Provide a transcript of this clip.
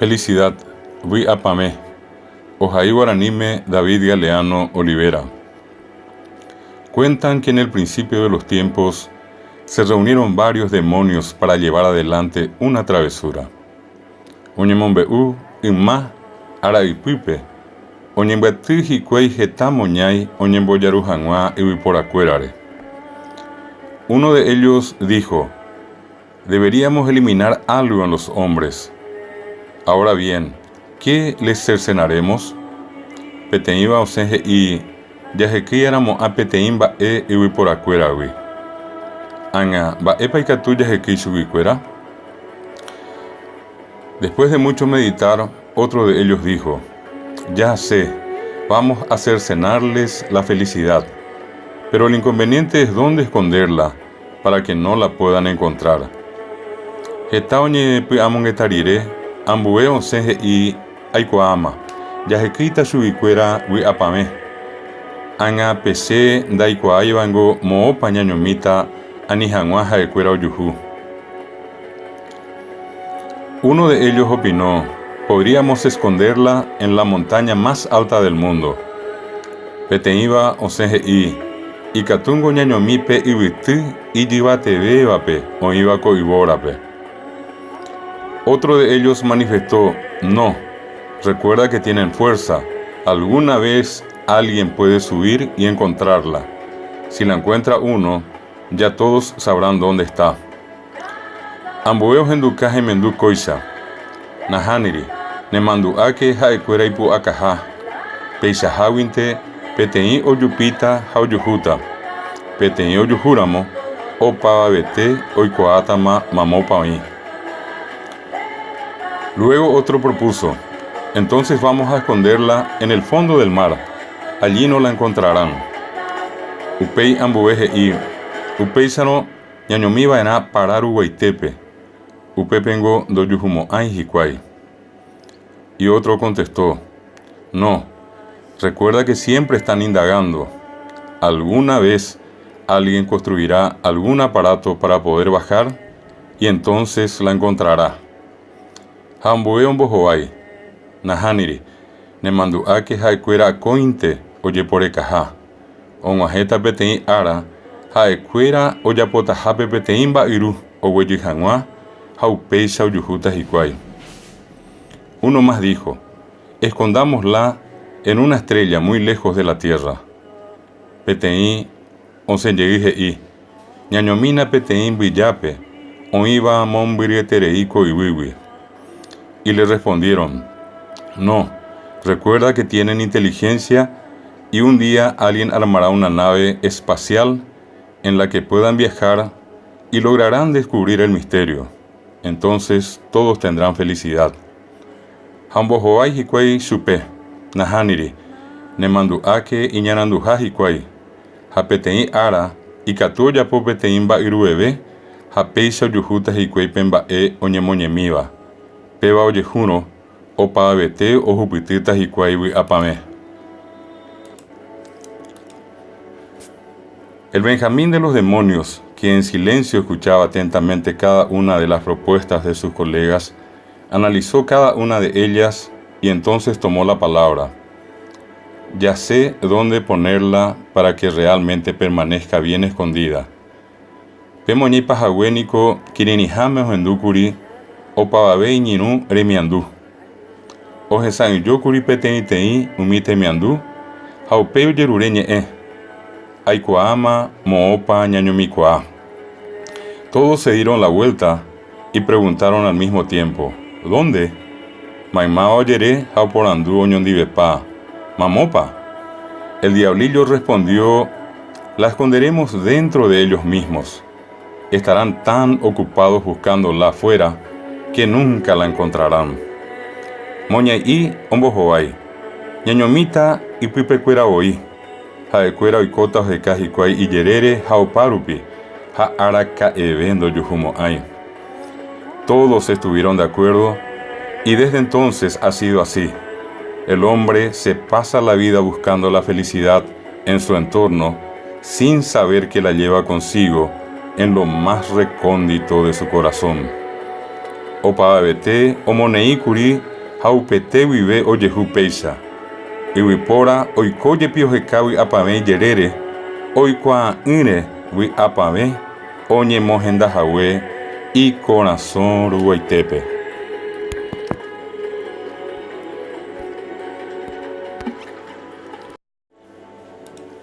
Felicidad, vi apamé. Ojaí Guaranime David Galeano Olivera. Cuentan que en el principio de los tiempos se reunieron varios demonios para llevar adelante una travesura. Oñemombeu, Inma, Araipipe, Oñembetuji Cuey Getamoñay, Oñemboyarujanua y Viporacuerare. Uno de ellos dijo: deberíamos eliminar algo en los hombres. Ahora bien, ¿qué les cercenaremos? Peteíba osenje y yajequiáramos a peteímba y viporacuerawi. Anga ba epaikatu yajequi subicuera. Después de mucho meditar, otro de ellos dijo: ya sé, vamos a cercenarles la felicidad, pero el inconveniente es dónde esconderla para que no la puedan encontrar. Getaoñe piamongetarire. Ambue onseje y aikoama, yajequita subicuera wi apame. Anga pese daikoaibango mo pañañomita anijanua jaecuera oyuju. Uno de ellos opinó: podríamos esconderla en la montaña más alta del mundo. Peteiba onseje y katungo ñañomipe iwiti y dibatebebape o iba coiborape. Otro de ellos manifestó: no, recuerda que tienen fuerza. Alguna vez alguien puede subir y encontrarla. Si la encuentra uno, ya todos sabrán dónde está. Ambueos en ducaje mendu coisa. Nahaniri, nemanduake jaecuera ipu akaja. Peisahawinte, peteí oyupita jauyujuta. Peteí oyujuramo, opavabete oikoatama mamopaí. Luego otro propuso: entonces vamos a esconderla en el fondo del mar, allí no la encontrarán. Upei ambueje y upeisano ñañomiba ena pararu guaitepe, upepengo doyujumo aijicuay. Y otro contestó: no, recuerda que siempre están indagando. Alguna vez alguien construirá algún aparato para poder bajar y entonces la encontrará. Hambueon bohoai, nahaniri, nemanduake jaecuera cointe oyeporekaja, onguajeta peteí ara, jaecuera oyapotajape peteímba iru, ogueyijanua, jaupeisa oyujuta hikuai. Uno más dijo: escondámosla en una estrella muy lejos de la tierra. Peteí, onseyeije y, ñañomina peteín villape, oiba mombirietereico y wiwi. Y le respondieron: no, recuerda que tienen inteligencia y un día alguien armará una nave espacial en la que puedan viajar y lograrán descubrir el misterio. Entonces todos tendrán felicidad. Hambohoai hikwai supe, nahaniri, nemanduake y ñanandujajikwai, hapetei ara y katuya popeteimba iruebe, hapeisa yujuta hikwai pembae oñemoñemiba. Peba oyejuno, opavete o jupitita hikuaiwi apame. El Benjamín de los demonios, que en silencio escuchaba atentamente cada una de las propuestas de sus colegas, analizó cada una de ellas y entonces tomó la palabra. Ya sé dónde ponerla para que realmente permanezca bien escondida. Pemoñi pajahuénico kirinijame ojendukuri, opavabe ñinu remiandú. Ojesan yokuri peteitei umite miandú, jaupeo yerureñe aikuama moopa ñañomikuá. Todos se dieron la vuelta y preguntaron al mismo tiempo: ¿dónde? Maimao oyere jauporandú oñondivepa, mamopa. El diablillo respondió: la esconderemos dentro de ellos mismos. Estarán tan ocupados buscándola afuera que nunca la encontrarán. Moñai ombojoai, ñañomita y pipecuera oí, jaecuera oikota ojekajikuai y yerere jauparupi, ja araka evendo yujumoai. Todos estuvieron de acuerdo y desde entonces ha sido así. El hombre se pasa la vida buscando la felicidad en su entorno sin saber que la lleva consigo en lo más recóndito de su corazón. Opavete omoneikuri ha upete guive ojehu péicha. Yvypóra oikójepi ohekágui apave jerére, oikuaa'ỹre gui apave oñemohendahague ikorasõ ruguaitépe.